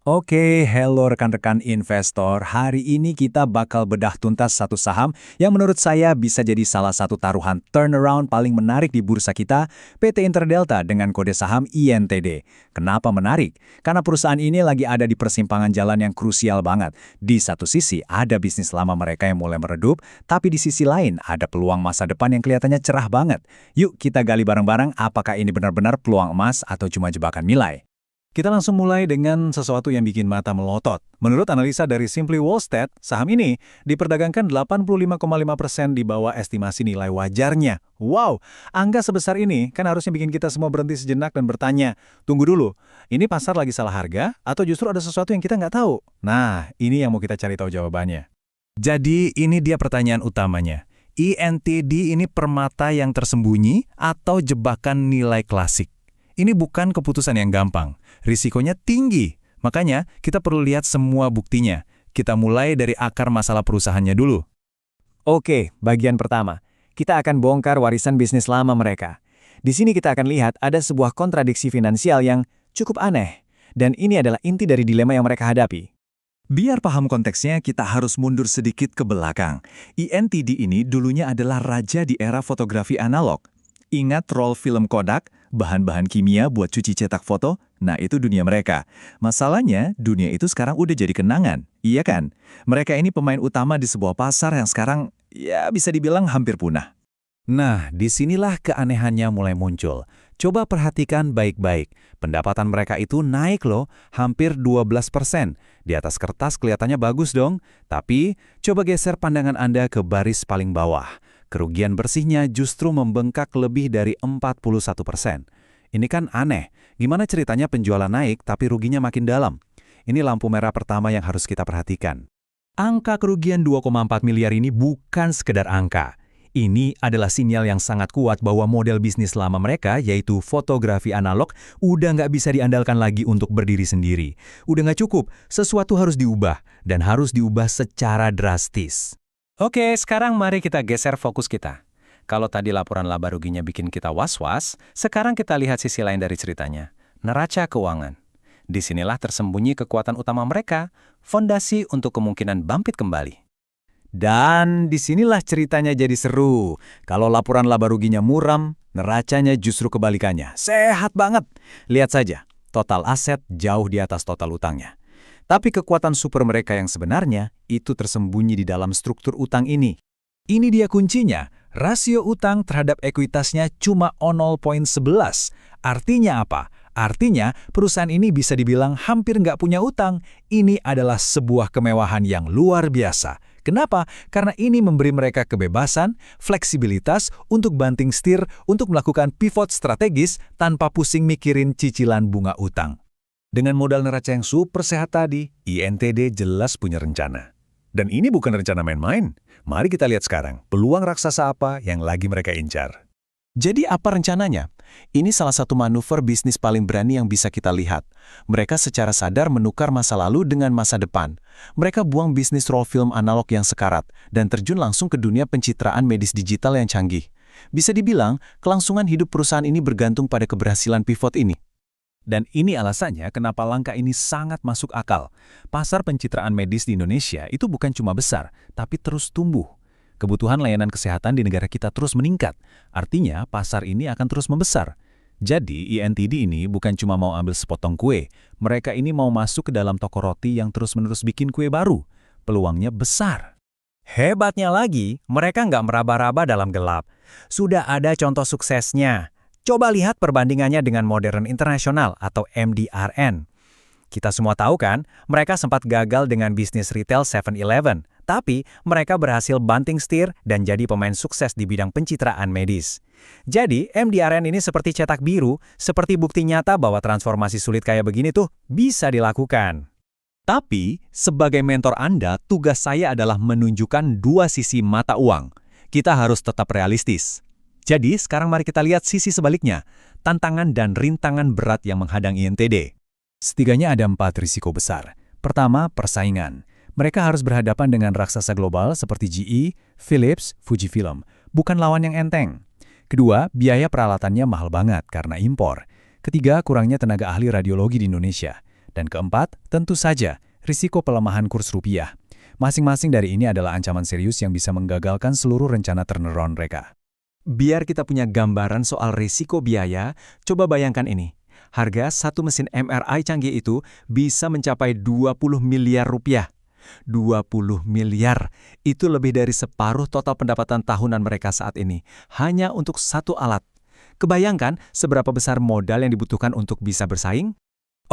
Oke, hello rekan-rekan investor. Hari ini kita bakal bedah tuntas satu saham yang menurut saya bisa jadi salah satu taruhan turnaround paling menarik di bursa kita, PT Interdelta dengan kode saham INTD. Kenapa menarik? Karena perusahaan ini lagi ada di persimpangan jalan yang krusial banget. Di satu sisi ada bisnis lama mereka yang mulai meredup, tapi di sisi lain ada peluang masa depan yang kelihatannya cerah banget. Yuk kita gali bareng-bareng apakah ini benar-benar peluang emas atau cuma jebakan nilai. Kita langsung mulai dengan sesuatu yang bikin mata melotot. Menurut analisa dari Simply Wallstat, saham ini diperdagangkan 85,5% di bawah estimasi nilai wajarnya. Wow, angka sebesar ini kan harusnya bikin kita semua berhenti sejenak dan bertanya, tunggu dulu, ini pasar lagi salah harga atau justru ada sesuatu yang kita nggak tahu? Nah, ini yang mau kita cari tahu jawabannya. Jadi, ini dia pertanyaan utamanya. INTD ini permata yang tersembunyi atau jebakan nilai klasik? Ini bukan keputusan yang gampang. Risikonya tinggi. Makanya, kita perlu lihat semua buktinya. Kita mulai dari akar masalah perusahaannya dulu. Oke, bagian pertama. Kita akan bongkar warisan bisnis lama mereka. Di sini kita akan lihat ada sebuah kontradiksi finansial yang cukup aneh. Dan ini adalah inti dari dilema yang mereka hadapi. Biar paham konteksnya, kita harus mundur sedikit ke belakang. INTD ini dulunya adalah raja di era fotografi analog. Ingat roll film Kodak, bahan-bahan kimia buat cuci cetak foto? Nah, itu dunia mereka. Masalahnya, dunia itu sekarang udah jadi kenangan. Iya kan? Mereka ini pemain utama di sebuah pasar yang sekarang, ya bisa dibilang hampir punah. Nah, disinilah keanehannya mulai muncul. Coba perhatikan baik-baik. Pendapatan mereka itu naik loh, hampir 12%. Di atas kertas kelihatannya bagus dong. Tapi, coba geser pandangan Anda ke baris paling bawah. Kerugian bersihnya justru membengkak lebih dari 41%. Ini kan aneh. Gimana ceritanya penjualan naik tapi ruginya makin dalam? Ini lampu merah pertama yang harus kita perhatikan. Angka kerugian 2,4 miliar ini bukan sekedar angka. Ini adalah sinyal yang sangat kuat bahwa model bisnis lama mereka, yaitu fotografi analog, udah nggak bisa diandalkan lagi untuk berdiri sendiri. Udah nggak cukup, sesuatu harus diubah, dan harus diubah secara drastis. Oke, sekarang mari kita geser fokus kita. Kalau tadi laporan laba ruginya bikin kita was-was, sekarang kita lihat sisi lain dari ceritanya. Neraca keuangan. Disinilah tersembunyi kekuatan utama mereka, fondasi untuk kemungkinan bangkit kembali. Dan disinilah ceritanya jadi seru. Kalau laporan laba ruginya muram, neracanya justru kebalikannya. Sehat banget. Lihat saja, total aset jauh di atas total utangnya. Tapi kekuatan super mereka yang sebenarnya itu tersembunyi di dalam struktur utang ini. Ini dia kuncinya, rasio utang terhadap ekuitasnya cuma 0,11. Artinya apa? Artinya perusahaan ini bisa dibilang hampir nggak punya utang. Ini adalah sebuah kemewahan yang luar biasa. Kenapa? Karena ini memberi mereka kebebasan, fleksibilitas untuk banting setir, untuk melakukan pivot strategis tanpa pusing mikirin cicilan bunga utang. Dengan modal neraca yang super sehat tadi, INTD jelas punya rencana. Dan ini bukan rencana main-main. Mari kita lihat sekarang, peluang raksasa apa yang lagi mereka incar. Jadi apa rencananya? Ini salah satu manuver bisnis paling berani yang bisa kita lihat. Mereka secara sadar menukar masa lalu dengan masa depan. Mereka buang bisnis roll film analog yang sekarat dan terjun langsung ke dunia pencitraan medis digital yang canggih. Bisa dibilang, kelangsungan hidup perusahaan ini bergantung pada keberhasilan pivot ini. Dan ini alasannya kenapa langkah ini sangat masuk akal. Pasar pencitraan medis di Indonesia itu bukan cuma besar, tapi terus tumbuh. Kebutuhan layanan kesehatan di negara kita terus meningkat. Artinya, pasar ini akan terus membesar. Jadi, INTD ini bukan cuma mau ambil sepotong kue. Mereka ini mau masuk ke dalam toko roti yang terus-menerus bikin kue baru. Peluangnya besar. Hebatnya lagi, mereka nggak meraba-raba dalam gelap. Sudah ada contoh suksesnya. Coba lihat perbandingannya dengan Modern International atau MDRN. Kita semua tahu kan, mereka sempat gagal dengan bisnis retail 7-Eleven, tapi mereka berhasil banting setir dan jadi pemain sukses di bidang pencitraan medis. Jadi, MDRN ini seperti cetak biru, seperti bukti nyata bahwa transformasi sulit kayak begini tuh bisa dilakukan. Tapi, sebagai mentor Anda, tugas saya adalah menunjukkan dua sisi mata uang. Kita harus tetap realistis. Jadi, sekarang mari kita lihat sisi sebaliknya, tantangan dan rintangan berat yang menghadang INTD. Setidaknya ada 4 risiko besar. Pertama, persaingan. Mereka harus berhadapan dengan raksasa global seperti GE, Philips, Fujifilm. Bukan lawan yang enteng. Kedua, biaya peralatannya mahal banget karena impor. Ketiga, kurangnya tenaga ahli radiologi di Indonesia. Dan keempat, tentu saja, risiko pelemahan kurs rupiah. Masing-masing dari ini adalah ancaman serius yang bisa menggagalkan seluruh rencana turnaround mereka. Biar kita punya gambaran soal risiko biaya, coba bayangkan ini. Harga satu mesin MRI canggih itu bisa mencapai 20 miliar rupiah. 20 miliar, itu lebih dari separuh total pendapatan tahunan mereka saat ini, hanya untuk satu alat. Kebayangkan seberapa besar modal yang dibutuhkan untuk bisa bersaing?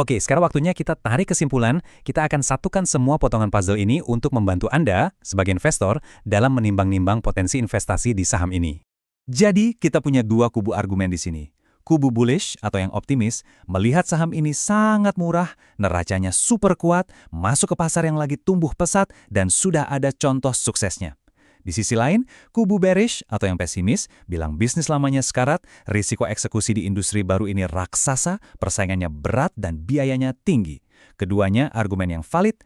Oke, sekarang waktunya kita tarik kesimpulan. Kita akan satukan semua potongan puzzle ini untuk membantu Anda, sebagai investor, dalam menimbang-nimbang potensi investasi di saham ini. Jadi, kita punya dua kubu argumen di sini. Kubu bullish atau yang optimis, melihat saham ini sangat murah, neracanya super kuat, masuk ke pasar yang lagi tumbuh pesat, dan sudah ada contoh suksesnya. Di sisi lain, kubu bearish atau yang pesimis bilang bisnis lamanya sekarat, risiko eksekusi di industri baru ini raksasa, persaingannya berat dan biayanya tinggi. Keduanya argumen yang valid.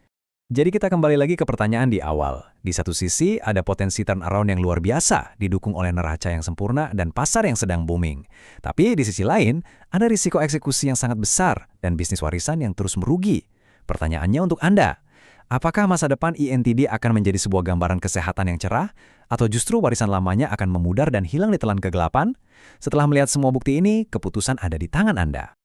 Jadi kita kembali lagi ke pertanyaan di awal. Di satu sisi ada potensi turnaround yang luar biasa, didukung oleh neraca yang sempurna dan pasar yang sedang booming. Tapi di sisi lain, ada risiko eksekusi yang sangat besar dan bisnis warisan yang terus merugi. Pertanyaannya untuk Anda, apakah masa depan INTD akan menjadi sebuah gambaran kesehatan yang cerah? Atau justru warisan lamanya akan memudar dan hilang di telan kegelapan? Setelah melihat semua bukti ini, keputusan ada di tangan Anda.